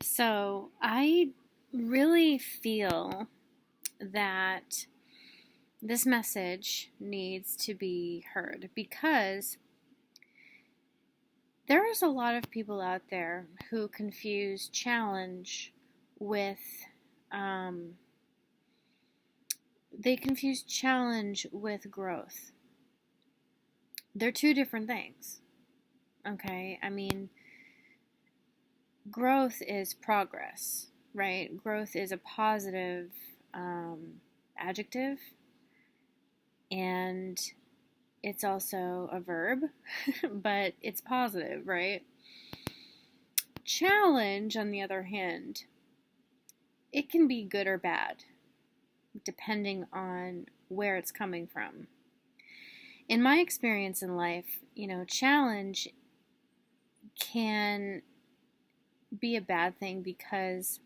So I really feel that this message needs to be heard because there's a lot of people out there who confuse challenge with, um, they confuse challenge with growth. They're two different things. Okay? I mean, growth is progress, right? Growth is a positive adjective, and it's also a verb, but it's positive, right? Challenge, on the other hand, it can be good or bad, depending on where it's coming from. In my experience in life, challenge can be a bad thing because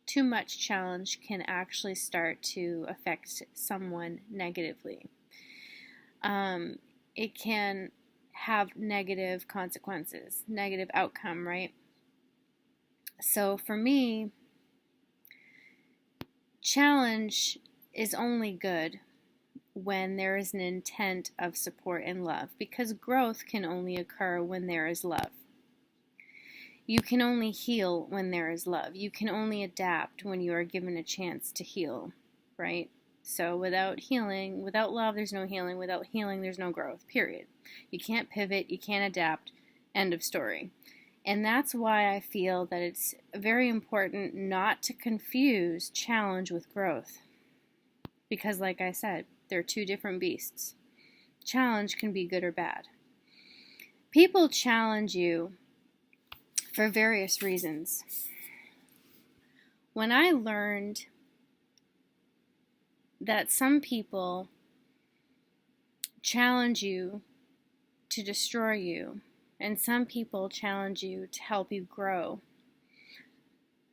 too much challenge can actually start to affect someone negatively. It can have negative consequences, negative outcome, right? So for me, challenge is only good when there is an intent of support and love, because growth can only occur when there is love. You can only heal when there is love. You can only adapt when you are given a chance to heal, right? So without healing, without love, there's no healing. Without healing, there's no growth, period. You can't pivot, you can't adapt, end of story. And that's why I feel that it's very important not to confuse challenge with growth. Because like I said, they're two different beasts. Challenge can be good or bad. People challenge you for various reasons. When I learned that some people challenge you to destroy you, and some people challenge you to help you grow,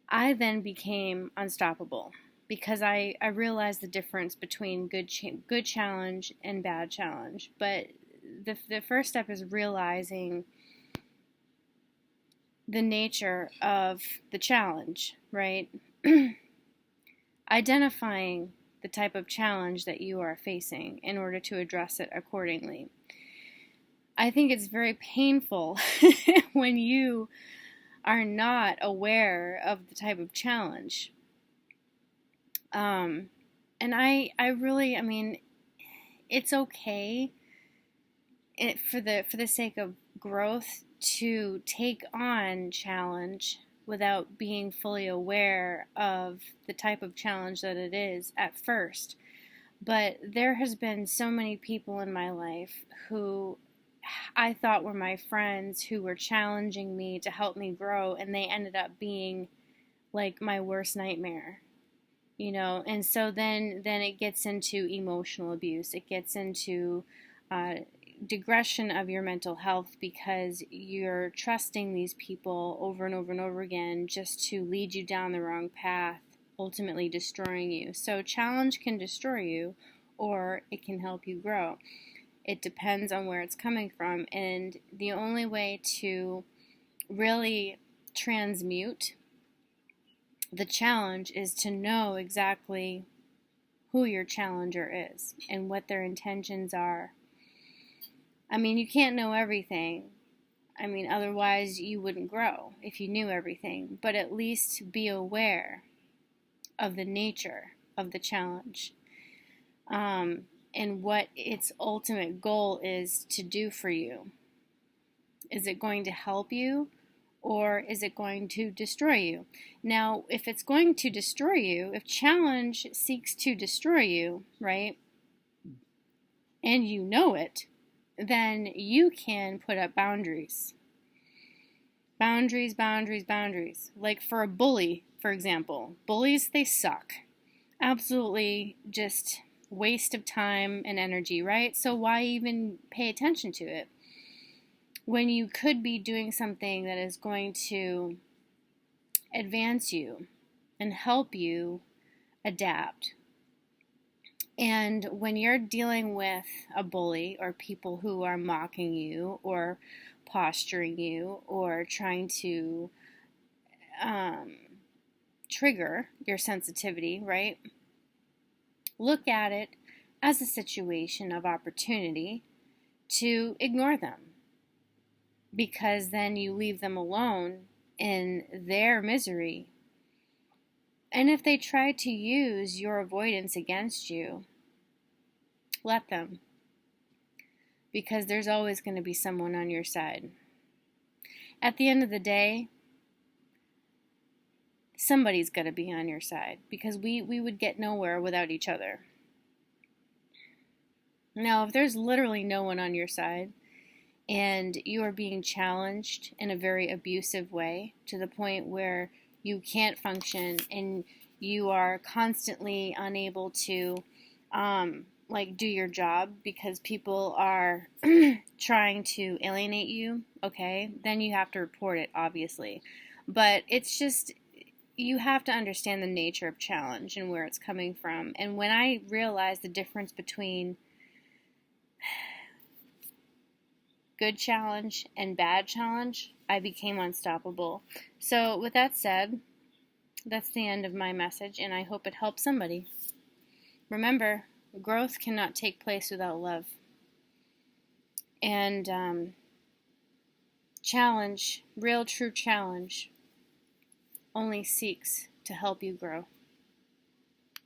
I then became unstoppable because I realized the difference between good challenge and bad challenge. But the first step is realizing the nature of the challenge, right? Identifying the type of challenge that you are facing in order to address it accordingly. I think it's very painful when you are not aware of the type of challenge. And I mean, it's okay for the sake of growth to take on challenge without being fully aware of the type of challenge that it is at first. But there has been so many people in my life who I thought were my friends, who were challenging me to help me grow, and they ended up being like my worst nightmare. And so then it gets into emotional abuse. It gets into digression of your mental health because you're trusting these people over and over and over again just to lead you down the wrong path, ultimately destroying you. So challenge can destroy you, or it can help you grow. It depends on where it's coming from, and the only way to really transmute the challenge is to know exactly who your challenger is and what their intentions are. I mean, you can't know everything. I mean, otherwise you wouldn't grow if you knew everything. But at least be aware of the nature of the challenge, and what its ultimate goal is to do for you. Is it going to help you, or is it going to destroy you? Now, if it's going to destroy you, if challenge seeks to destroy you, right, and you know it, then you can put up boundaries. Boundaries, boundaries, boundaries. Like for a bully, for example. Bullies, they suck. Absolutely just waste of time and energy, right? So why even pay attention to it when you could be doing something that is going to advance you and help you adapt? And when you're dealing with a bully or people who are mocking you or posturing you or trying to um, trigger your sensitivity, right? Look at it as a situation of opportunity to ignore them, because then you leave them alone in their misery. And if they try to use your avoidance against you, let them, because there's always going to be someone on your side. At the end of the day, somebody's got to be on your side, because we would get nowhere without each other. Now, if there's literally no one on your side and you are being challenged in a very abusive way to the point where you can't function and you are constantly unable to do your job because people are trying to alienate you, okay, then you have to report it, obviously. But it's just, you have to understand the nature of challenge and where it's coming from. And when I realized the difference between good challenge and bad challenge, I became unstoppable. So with that said, that's the end of my message, and I hope it helps somebody. Remember, growth cannot take place without love. And challenge, real true challenge, only seeks to help you grow.